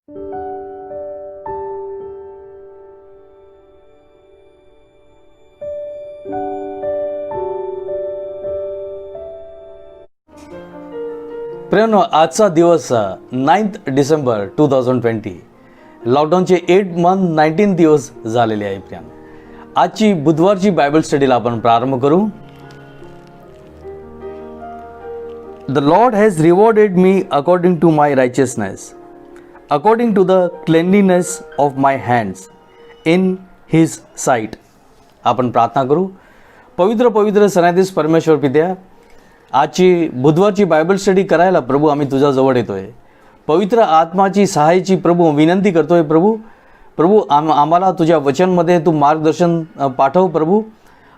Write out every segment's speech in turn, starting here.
प्रियानो, आजचा दिवस 9 डिसेंबर 2020, लॉकडाऊनचे 8 मंथ 19 दिवस झालेले आहे. प्रियानो, आजची बुधवारची बायबल स्टडीला आपण प्रारंभ करू. The Lord has rewarded me according to my righteousness, according to the cleanliness of my hands in His sight. आपण प्रार्थना करू. पवित्र पवित्र सनाधीश परमेश्वर पित्या, आजची बुधवारची बायबल स्टडी करायला प्रभू आम्ही तुझ्या जवळ येतोय. पवित्र आत्माची सहाय्याची प्रभू विनंती करतोय. प्रभू आम्हाला तुझ्या वचनमध्ये तू मार्गदर्शन पाठव प्रभू.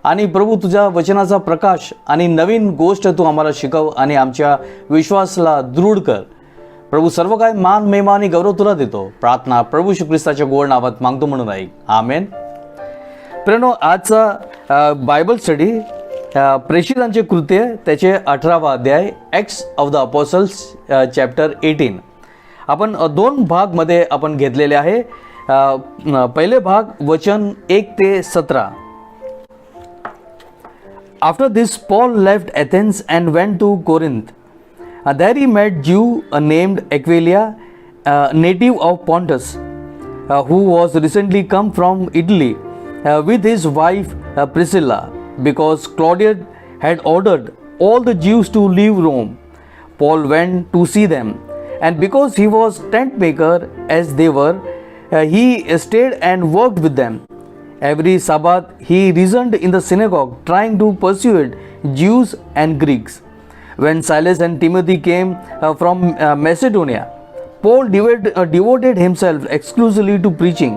आणि प्रभू तुझ्या वचनाचा प्रकाश आणि नवीन गोष्ट तू आम्हाला शिकव आणि आमच्या विश्वासाला दृढ कर. प्रभू, सर्व काय मान महिमा आणि गौरव तुला देतो. प्रार्थना प्रभू श्री ख्रिस्ताच्या गोड नावात मागतो म्हणून ऐक. आमेन. प्रियानो, आजचा बायबल स्टडी प्रेषितांचे कृत्य त्याचे 18वा अध्याय, acts of the apostles chapter 18. आपण 2 भागमध्ये आपण घेतलेले आहे. पहिले भाग वचन 1 ते 17. After this, Paul left Athens and went to Corinth. There he met Jew named Aquila, native of Pontus, who was recently come from Italy with his wife Priscilla, because Claudius had ordered all the Jews to leave Rome. Paul went to see them, and because he was tent maker as they were, he stayed and worked with them. Every Sabbath he reasoned in the synagogue, trying to persuade Jews and Greeks. When Silas and Timothy came from Macedonia, Paul devoted himself exclusively to preaching,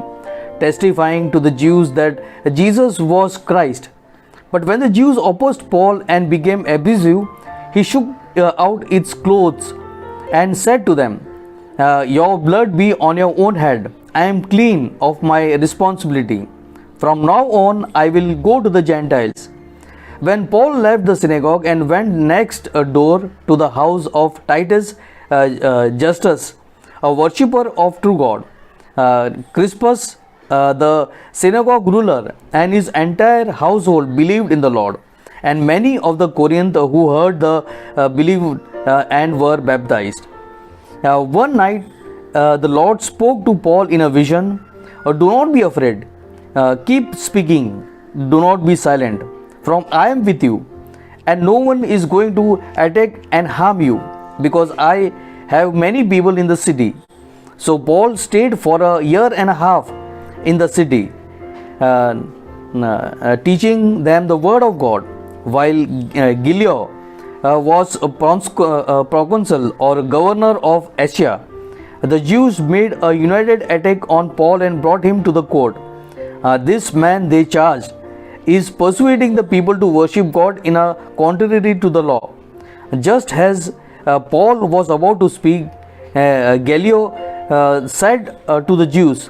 testifying to the Jews that Jesus was Christ. But when the Jews opposed Paul and became abusive, he shook out its clothes and said to them, "Your blood be on your own head. I am clean of my responsibility. From now on I will go to the Gentiles." When Paul left the synagogue and went next door to the house of Titus Justus, a worshipper of true God, Crispus, the synagogue ruler, and his entire household believed in the Lord, and many of the Corinthians who heard believed and were baptized. One night the Lord spoke to Paul in a vision, "Do not be afraid. Keep speaking, do not be silent, for I am with you, and no one is going to attack and harm you, because I have many people in the city." So Paul stayed for a year and a half in the city, teaching them the word of God. While Gallio was a proconsul or governor of Asia, the Jews made a united attack on Paul and brought him to the court. This man, they charged, is persuading the people to worship God in a contrary to the law. Just as Paul was about to speak, Gallio said to the Jews,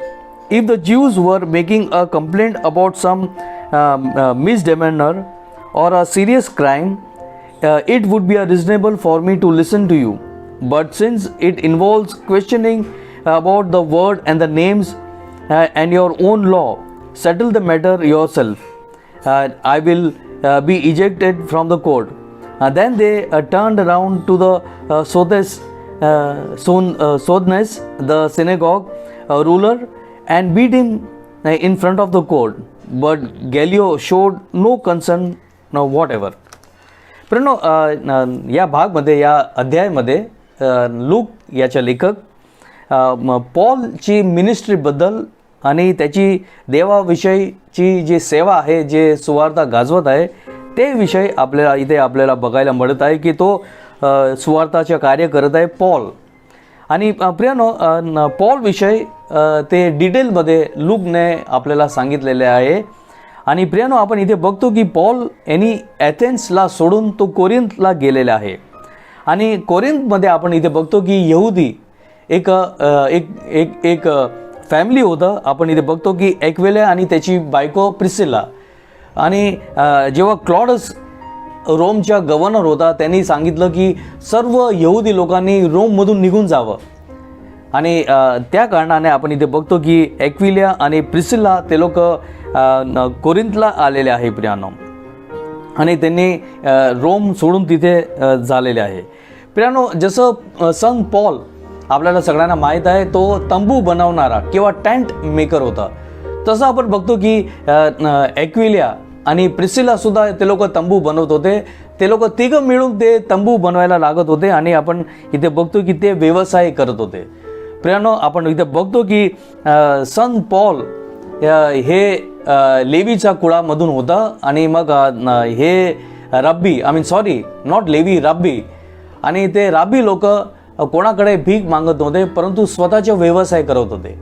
"If the Jews were making a complaint about some misdemeanor or a serious crime, it would be reasonable for me to listen to you. But since it involves questioning about the word and the names and your own law, settle the matter yourself. I will be ejected from the court." Then they turned around to the Sodnes, the synagogue ruler, and beat him in front of the court. But Gallio showed no concern whatever. प्रियानो, या भागमध्ये, या अध्यायामध्ये look याच्या लेखक पॉलची मिनिस्ट्रीबद्दल आणि त्याची देवाविषयीची जी सेवा आहे, जे सुवार्ता गाजवत आहे, ते विषय आपल्याला बघायला मिळत आहे की तो सुवार्ताचे कार्य करत आहे पॉल. आणि प्रियानो, पॉल विषय ते डिटेलमध्ये लूकने आपल्याला सांगितलेले आहे. आणि प्रियानो, आपण इथे बघतो की पॉल यांनी ॲथेन्सला सोडून तो कोरिंथला गेलेला आहे. आणि कोरिंथमध्ये आपण इथे बघतो की यहुदी एक एक एक फॅमिली होतं. आपण इथे बघतो की ॲक्विला आणि त्याची बायको प्रिसिला. आणि जेव्हा क्लॉडस रोमच्या गव्हर्नर होता, त्यांनी सांगितलं की सर्व यहुदी लोकांनी रोममधून निघून जावं. आणि त्या कारणाने आपण इथे बघतो की ॲक्विलिया आणि प्रिसिला ते लोक कोरिंथला आलेले आहे प्रियानो, आणि त्यांनी रोम सोडून तिथे झालेले आहे प्रियानो. जसं संत पॉल आपल्याला सगळ्यांना माहीत आहे, तो तंबू बनवणारा किंवा टेंट मेकर होता, तसं आपण बघतो की ॲक्विलिया आणि प्रिसिला सुद्धा ते लोक तंबू बनवत होते. ते लोक तिघं मिळून ते तंबू बनवायला लागत होते आणि आपण इथे बघतो की ते व्यवसाय करत होते प्रियानो. आपण इथे बघतो की संत पॉल हे लेवीच्या कुळामधून होता आणि मग हे रब्बी नॉट लेवी, रब्बी, आणि ते रब्बी लोक कोणाकडे भीक मागत नव्हते परंतु स्वतःचे व्यवसाय करत होते.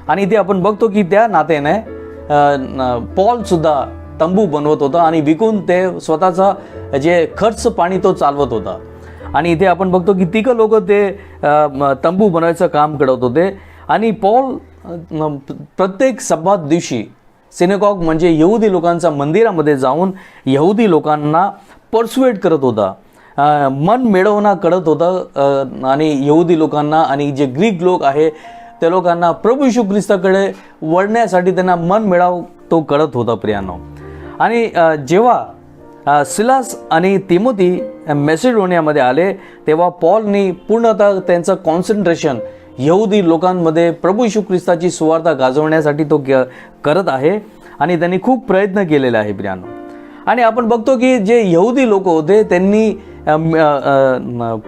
आणि इथे आपण बघतो की त्या नात्याने पॉल सुद्धा तंबू बनवत होता आणि विकून ते स्वतःचा जे खर्च पाणी तो चालवत होता. आणि इथे आपण बघतो की तिघं लोक ते तंबू बनवायचं काम करत होते. आणि पॉल प्रत्येक सब्बात दिवशी सिनेगॉग म्हणजे यहुदी लोकांच्या मंदिरामध्ये जाऊन यहुदी लोकांना पर्सुएट करत होता, मन मिळवणं करत होता. आणि यहुदी लोकांना आणि जे ग्रीक लोक आहे त्या लोकांना प्रभू येशू ख्रिस्ताकडे वळण्यासाठी त्यांना मन मिळाव तो करत होता प्रियानो. आणि जेव्हा सिलास आणि तिमोथी मॅसेडोनियामध्ये आले तेव्हा पॉलनी पूर्णतः त्यांचं कॉन्सन्ट्रेशन यहुदी लोकांमध्ये प्रभू येशू ख्रिस्ताची सुवार्ता गाजवण्यासाठी तो करत आहे आणि त्यांनी खूप प्रयत्न केलेले आहे प्रियानो. आणि आपण बघतो की जे यहुदी लोक होते त्यांनी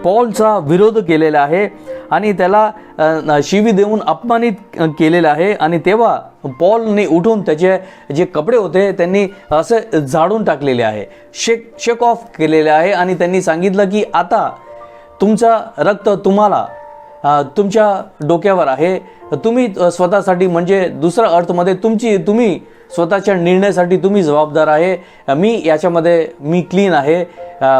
पॉलचा विरोध केलेला आहे आणि त्याला शिवी देऊन अपमानित केलेलं आहे. आणि तेव्हा पॉलने उठून त्याचे जे कपडे होते त्यांनी असे झाडून टाकलेले आहे, शेक ऑफ केलेले आहे. आणि त्यांनी सांगितलं की आता तुमचा रक्त तुम्हाला तुमच्या डोक्यावर आहे, तुम्ही स्वतःसाठी म्हणजे दुसऱ्या अर्थमध्ये तुम्ही स्वतःच्या निर्णयासाठी तुम्ही जबाबदार आहे. मी क्लीन आहे,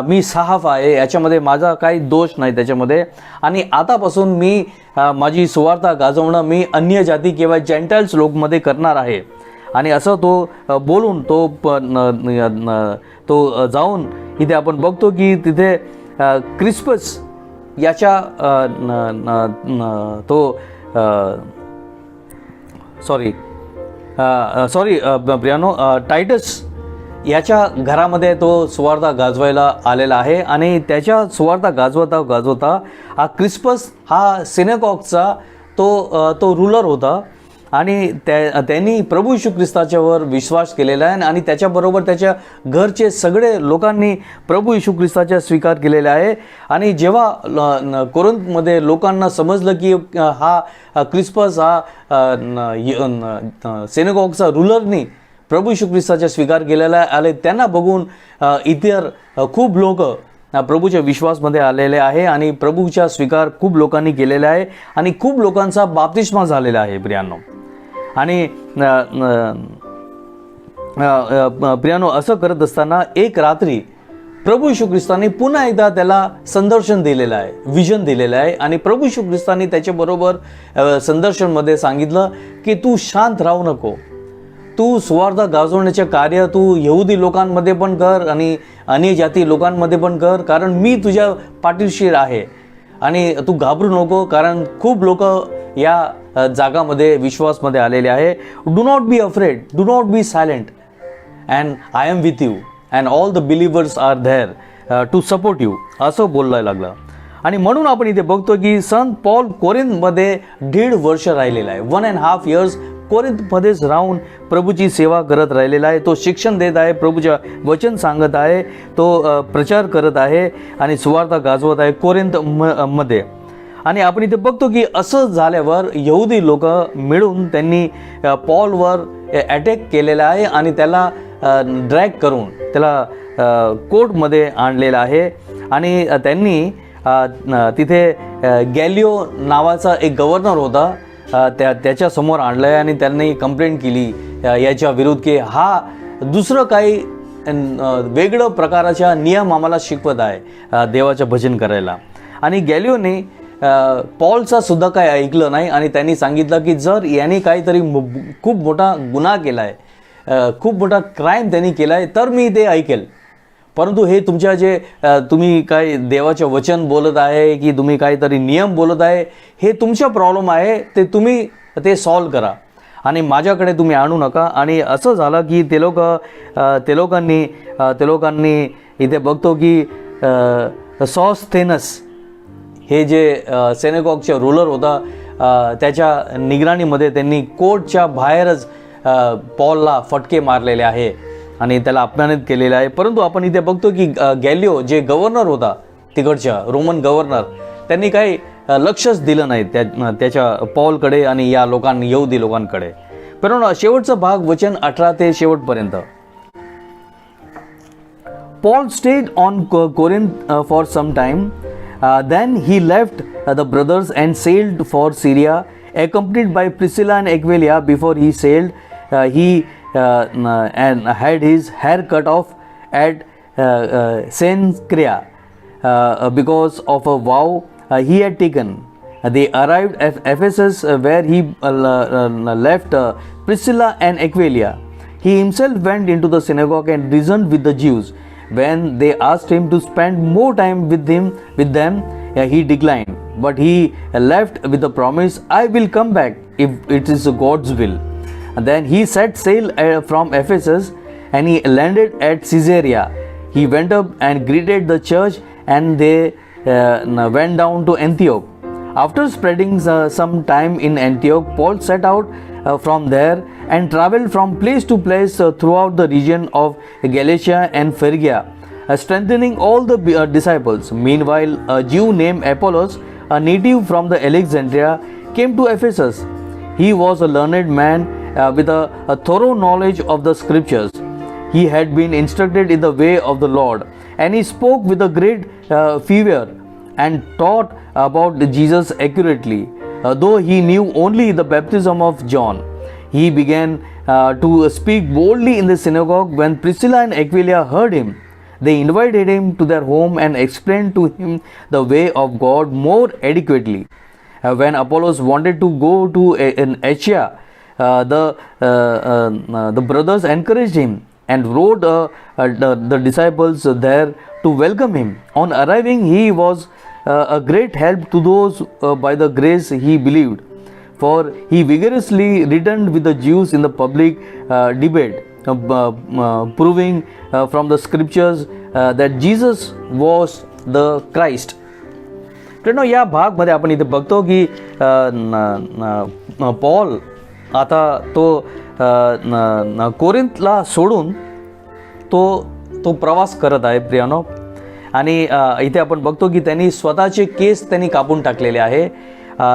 मी साफ आहे, याच्यामध्ये माझा काही दोष नाही त्याच्यामध्ये. आणि आतापासून मी माझी सुवार्ता गाजवणं मी अन्य जाती किंवा जेंटाइल्स लोकमध्ये करणार आहे. आणि असं तो बोलून तो जाऊन इथे आपण बघतो की तिथे क्रिस्पस याच्या प्रियानो टायटस याच्या घरामध्ये तो सुवार्ता गाजवायला आलेला आहे. आणि त्याच्या सुवार्ता गाजवता हा क्रिस्पस हा सिनेगॉगचा तो रूलर होता आणि त्यांनी प्रभू येशू ख्रिस्ताच्यावर विश्वास केलेला आहे आणि त्याच्याबरोबर त्याच्या घरचे सगळे लोकांनी प्रभू येशू ख्रिस्ताचा स्वीकार केलेला आहे. आणि जेव्हा कोरिंथमध्ये लोकांना समजलं की हा क्रिस्पस हा सिनेगॉगचा रूलरनी प्रभू येशू ख्रिस्ताचा स्वीकार केलेला आले, त्यांना बघून इतर खूप लोक प्रभूच्या विश्वासमध्ये आलेले आहे आणि प्रभूचा स्वीकार खूप लोकांनी केलेला आहे आणि खूप लोकांचा बाप्तिस्मा झालेला आहे प्रियानो. आणि प्रियानो असं करत असताना एक रात्री प्रभू येशू ख्रिस्ताने पुन्हा एकदा त्याला संदर्शन दिलेलं आहे, विजन दिलेलं आहे. आणि प्रभू येशू ख्रिस्ताने त्याच्याबरोबर संदर्शनमध्ये सांगितलं की तू शांत राहू नको, तू सुवार्ता गाजवण्याचे कार्य तू यहुदी लोकांमध्ये पण कर आणि अन्य जाती लोकांमध्ये पण कर, कारण मी तुझ्या पाठीशी आहे. आणि तू घाबरू नको, कारण खूप लोक या जागामध्ये विश्वासमध्ये आलेले आहे. Do not be afraid, do not be silent, and I am with you and all the believers are there to support you, असं बोलायला लागलं. आणि म्हणून आपण इथे बघतो की संत पॉल कोरिंथमध्ये 1.5 वर्ष राहिलेला आहे. 1.5 years कोरिंथमध्येच राहून प्रभूची सेवा करत राहिलेला आहे. तो शिक्षण देत आहे, प्रभूच्या वचन सांगत आहे, तो प्रचार करत आहे आणि सुवार्ता गाजवत आहे कोरिंथमध्ये. आणि आपण इथे बघतो की असं झाल्यावर यहुदी लोक मिळून त्यांनी पॉलवर अटॅक केलेला आहे आणि त्याला ड्रॅग करून त्याला कोर्टमध्ये आणलेलं आहे. आणि त्यांनी तिथे गॅलिओ नावाचा एक गव्हर्नर होता, त्याच्यासमोर आणलं आहे आणि त्यांनी कंप्लेंट केली याच्या विरुद्ध की हा दुसरं काही वेगळं प्रकारच्या नियम आम्हाला शिकवत आहे देवाचं भजन करायला. आणि गॅलिओने पॉलचा सुद्धा काही ऐकलं नाही आणि त्यांनी सांगितलं की जर याने काहीतरी खूप मोठा गुन्हा केला आहे, खूप मोठा क्राईम त्यांनी केला आहे तर मी ते ऐकेल, परंतु हे तुमच्या जे तुम्ही काय देवाचे वचन बोलत आहे की तुम्ही काहीतरी नियम बोलत आहे, हे तुमचा प्रॉब्लेम आहे, ते तुम्ही ते सॉल्व करा आणि माझ्याकडे तुम्ही आणू नका. आणि असं झालं की ते लोकांनी इथे बघतो की सॉस्थेनस हे जे सिनेगॉगचे रूलर होता, त्याच्या निगराणीमध्ये त्यांनी कोर्टच्या बाहेरच पॉलला फटके मारलेले आहे आणि त्याला अपमानित केलेलं आहे. परंतु आपण इथे बघतो की गॅलिओ जे गव्हर्नर होता तिकडच्या रोमन गव्हर्नर, त्यांनी काही लक्षच दिलं नाही त्याच्या पॉलकडे आणि या यहूदी लोकांकडे. पण शेवटचा भाग वचन 18 ते शेवटपर्यंत. Paul stayed on Corinth for some time. Then he left the brothers and sailed for Syria, accompanied by Priscilla and Aquila. Before he sailed, he and had his hair cut off at Cenchrea because of a vow he had taken. They arrived at Ephesus, where he left Priscilla and Aquila. He himself went into the synagogue and reasoned with the Jews. When they asked him to spend more time with them, he declined. But he left with the promise, "I will come back if it is God's will." And then he set sail from Ephesus, and he landed at Caesarea. He went up and greeted the church, and they went down to Antioch. After spreading some time in Antioch, Paul set out from there and traveled from place to place throughout the region of Galatia and Phrygia, strengthening all the disciples. Meanwhile, a Jew named Apollos, a native from the Alexandria, came to Ephesus. He was a learned man with a thorough knowledge of the scriptures. He had been instructed in the way of the Lord, and he spoke with a great fervor and taught about Jesus accurately. Though he knew only the baptism of John, he began to speak boldly in the synagogue. When Priscilla and Aquila heard him, they invited him to their home and explained to him the way of God more adequately. When Apollos wanted to go to Achaia, the brothers encouraged him and wrote the disciples there to welcome him. On arriving, he was a great help to those by the grace he believed, for he vigorously returned with the Jews in the public debate, proving from the scriptures that Jesus was the Christ. तर या भागमध्ये आपण इथे बघतो की Paul आता तो कोरिंथला सोडून तो प्रवास करत आहे प्रियानो. आणि इथे आपण बघतो की त्यांनी स्वतःचे केस त्यांनी कापून टाकलेले आहे.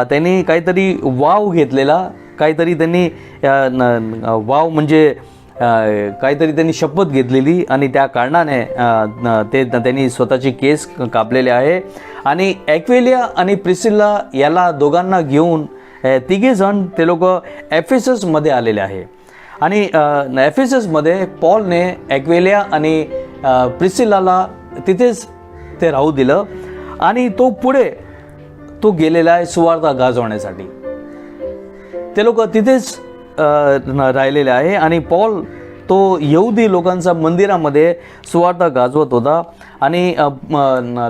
त्यांनी काहीतरी वाव घेतलेला, काहीतरी त्यांनी वाव म्हणजे काहीतरी त्यांनी शपथ घेतलेली आणि त्या कारणाने त्यांनी स्वतःचे केस कापलेले आहे. आणि ॲक्विला आणि प्रिसिल्ला याला दोघांना घेऊन तिघेजण ते लोक एफेससमध्ये आलेले आहे. आणि एफेससमध्ये पॉलने ॲक्विला आणि प्रिसिल्लाला तिथेच ते राहू दिलं आणि तो पुढे गेलेला आहे सुवार्ता गाजवण्यासाठी. ते लोक तिथेच राहिलेले आहे आणि पॉल तो यहूदी लोकांचा मंदिरामध्ये सुवार्ता गाजवत होता आणि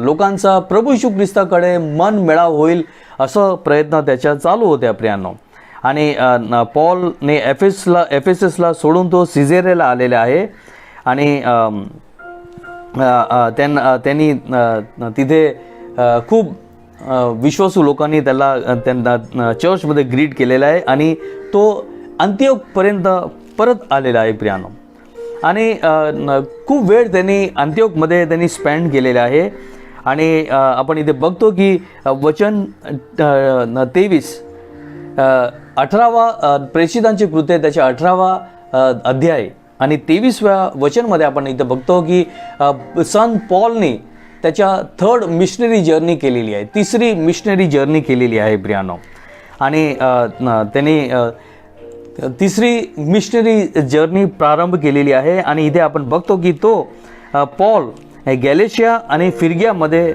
लोकांचा प्रभू येशू ख्रिस्ताकडे मन मिळाव होईल असं प्रयत्न त्याच्या चालू होत्या प्रियांनो. आणि पॉलने एफेससला सोडून तो सिझेरियाला आलेला आहे आणि त्यांनी तिथे खूप विश्वासू लोकांनी त्यांना चर्चमध्ये ग्रीट केलेला आहे आणि तो अंत्योकपर्यंत परत आलेला आहे प्रियानो. आणि खूप वेळ त्यांनी अंत्योकमध्ये त्यांनी स्पेंड केलेला आहे. आणि आपण इथे बघतो की वचन 23 18 प्रेषितांची कृत्ये त्याच्या 18 अध्याय आणि 23व्या वचनमध्ये आपण इथे बघतो की संत पॉलने त्याच्या थर्ड मिशनरी जर्नी केलेली आहे, तिसरी मिशनरी जर्नी केलेली आहे प्रियानो. आणि त्यांनी तिसरी मिशनरी जर्नी प्रारंभ केलेली आहे. आणि इथे आपण बघतो की तो पॉल गॅलेशिया आणि फिरगियामध्ये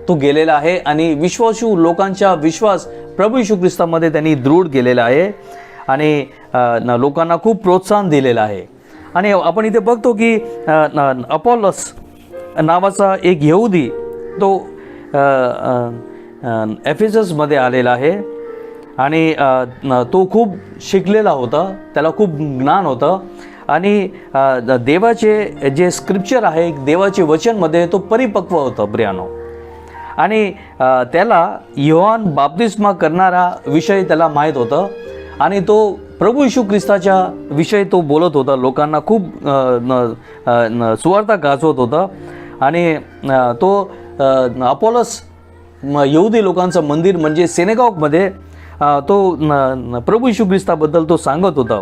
तो गेलेला आहे आणि विश्वासू लोकांचा विश्वास प्रभू येशू ख्रिस्तामध्ये त्यांनी दृढ केलेला आहे आणि लोकांना खूप प्रोत्साहन दिलेलं आहे. आणि आपण इथे बघतो की अपोलोस नावाचा एक यहुदी तो एफेससमध्ये आलेला आहे आणि तो खूप शिकलेला होता, त्याला खूप ज्ञान होतं आणि देवाचे जे स्क्रिप्चर आहे, देवाचे वचनमध्ये तो परिपक्व होता प्रियानो. आणि त्याला योहान बाप्तिस्मा करणारा विषय त्याला माहीत होतं आणि तो प्रभू येशू ख्रिस्ताच्या विषयी तो बोलत होता, लोकांना खूप सुवार्ता गाजवत होता. आणि तो अपोलोस यहुदी लोकांचं मंदिर म्हणजे सिनेगॉगमध्ये तो प्रभू येशू ख्रिस्ताबद्दल तो सांगत होता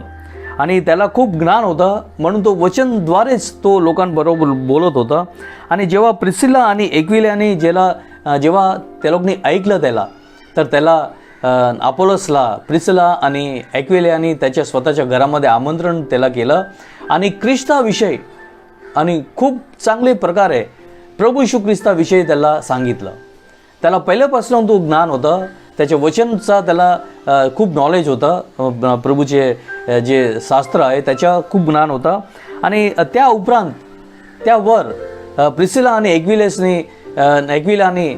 आणि त्याला खूप ज्ञान होतं, म्हणून तो वचनद्वारेच तो लोकांबरोबर बोलत होता. आणि जेव्हा प्रिसिला आणि एक्विलियाने जेव्हा त्या लोकांनी ऐकलं तर त्याला अपोलोसला प्रिसिला आणि एक्विलियाने त्याच्या स्वतःच्या घरामध्ये आमंत्रण त्याला केलं आणि ख्रिस्ताविषयी आणि खूप चांगले प्रकारे प्रभू येशू ख्रिस्ताविषयी त्याला सांगितलं. त्याला पहिल्यापासून तो ज्ञान होतं, त्याच्या वचनचा त्याला खूप नॉलेज होतं, प्रभूचे जे शास्त्र आहे त्याच्या खूप ज्ञान होतं. आणि त्या उपरांत त्यावर प्रिसिला आणि एक्विलियाने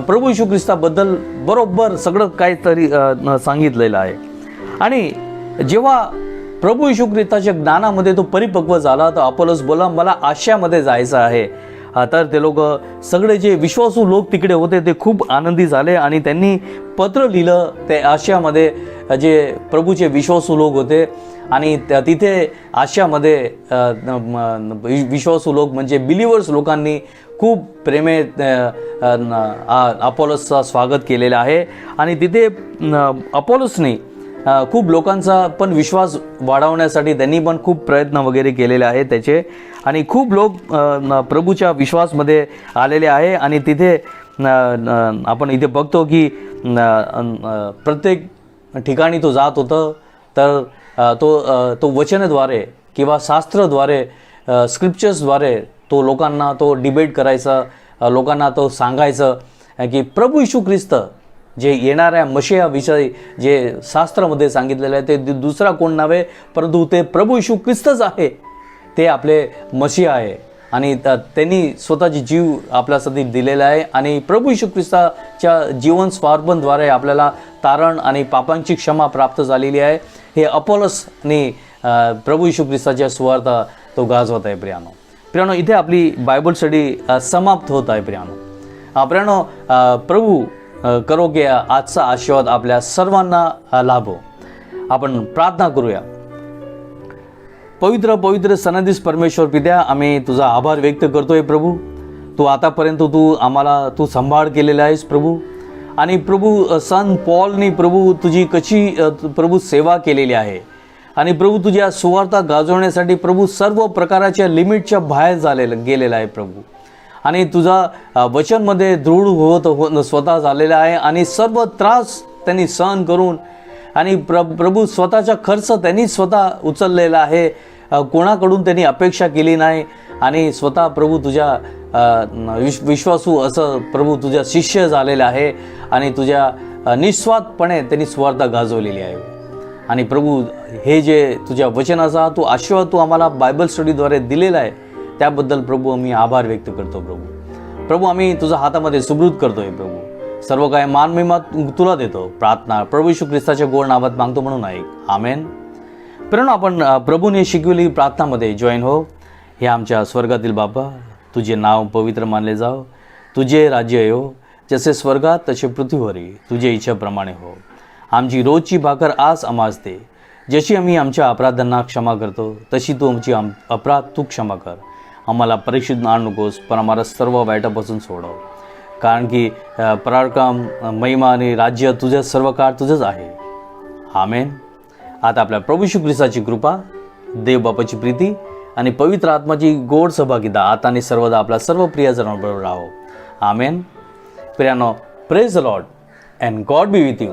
प्रभू येशू ख्रिस्ताबद्दल बरोबर सगळं काहीतरी सांगितलेलं आहे. आणि जेव्हा प्रभू येशू ख्रिस्ताच्या ज्ञानामध्ये तो परिपक्व झाला तर अपोलोस बोला मला आशियामध्ये जायचं आहे. तर ते लोक सगळे जे विश्वासू लोक तिकडे होते ते खूप आनंदी झाले आणि त्यांनी पत्र लिहिलं ते आशियामध्ये जे प्रभूचे विश्वासू लोक होते. आणि तिथे आशियामध्ये विश्वासू लोक म्हणजे बिलिव्हर्स लोकांनी खूप प्रेमे अपोलोसचं स्वागत केलेलं आहे. आणि तिथे अपोलोसने खूप लोकांचा पण विश्वास वाढवण्यासाठी त्यांनी पण खूप प्रयत्न वगैरे केलेले आहे त्याचे. आणि खूप लोक प्रभूच्या विश्वासमध्ये आलेले आहे. आणि तिथे आपण इथे बघतो की प्रत्येक ठिकाणी तो जात होतं तर तो वचनाद्वारे किंवा शास्त्राद्वारे स्क्रिप्चर्सद्वारे तो लोकांना तो डिबेट करायचा, लोकांना तो सांगायचं की प्रभू येशू ख्रिस्त जे येणाऱ्या मशियाविषयी जे शास्त्रामध्ये सांगितलेलं आहे ते दुसरा कोण नव्हे परंतु ते प्रभू येशू ख्रिस्तच आहे, ते आपले मशिया आहे. आणि त्यांनी स्वतःची जीव आपल्यासाठी दिलेला आहे. आणि प्रभू येशू ख्रिस्ताच्या जीवन स्वार्पणद्वारे आपल्याला तारण आणि पापांची क्षमा प्राप्त झालेली आहे. हे अपोलोसने प्रभू येशू ख्रिस्ताच्या सुवार्ता तो गाजवत आहे. प्रियानो इथे आपली बायबल स्टडी समाप्त होत आहे. प्रियानो प्रभू करो की आजचा आशीर्वाद आपल्या सर्वांना लाभो. आपण प्रार्थना करूया. पवित्र पवित्र सनदिस परमेश्वर पित्या, आम्ही तुझा आभार व्यक्त करतोय प्रभू. तू आतापर्यंत आम्हाला सांभाळ केलेला आहेस प्रभू. आणि प्रभू संत पॉलनी प्रभू तुझी कशी प्रभू सेवा केलेली आहे. आणि प्रभू तुझ्या सुवार्ता गाजवण्यासाठी प्रभू सर्व प्रकारच्या लिमिटच्या बाहेर गेलेला आहे प्रभू. आणि तुझा वचनमध्ये दृढ होत स्वतः झालेला आहे. आणि सर्व त्रास त्यांनी सहन करून आणि प्रभू स्वतःचा खर्च त्यांनी स्वतः उचललेला आहे. कोणाकडून त्यांनी अपेक्षा केली नाही. आणि स्वतः प्रभू तुझ्या विश्वासू असं प्रभू तुझ्या शिष्य झालेला आहे. आणि तुझ्या निस्वार्थपणे त्यांनी स्वार्थ गाजवलेली आहे. आणि प्रभू हे जे तुझ्या वचनाचा तू आशीर्वाद तू आम्हाला बायबल स्टडीद्वारे दिलेला आहे त्याबद्दल प्रभू आम्ही आभार व्यक्त करतो प्रभू. आम्ही तुझ्या हातामध्ये सुब्रूत करतोय प्रभू. सर्व काय मान महिमा तुला देतो. प्रार्थना प्रभू येशू ख्रिस्ताच्या गोड नावात मागतो म्हणून ऐक. आमेन. प्रेरणा आपण प्रभूने शिकवलेली प्रार्थनामध्ये जॉईन हो. हे आमच्या स्वर्गातील बाबा, तुझे नाव पवित्र मानले जाव, तुझे राज्य येवो, जसे स्वर्गात तसे पृथ्वीवरही तुझे इच्छेप्रमाणे हो. आमची रोजची भाकर आज आम्हास दे. जशी आम्ही आमच्या अपराधांना क्षमा करतो तशी तू आमची अपराध तू क्षमा कर. आम्हाला परीक्षित आणू नकोस पण आम्हाला सर्व वाईटापासून सोडव. कारण की पराक्रम, महिमा आणि राज्य तुझं सर्व काळ तुझंच आहे. आमेन. आता आपल्या प्रभू येशू ख्रिस्ताची कृपा, देव बापाची प्रीती आणि पवित्र आत्माची गोड सहभागिता आता आणि सर्वदा आपल्या सर्व प्रियजनांबरोबर राहो. आमेन. प्रियानो, praise the lord and god be with you.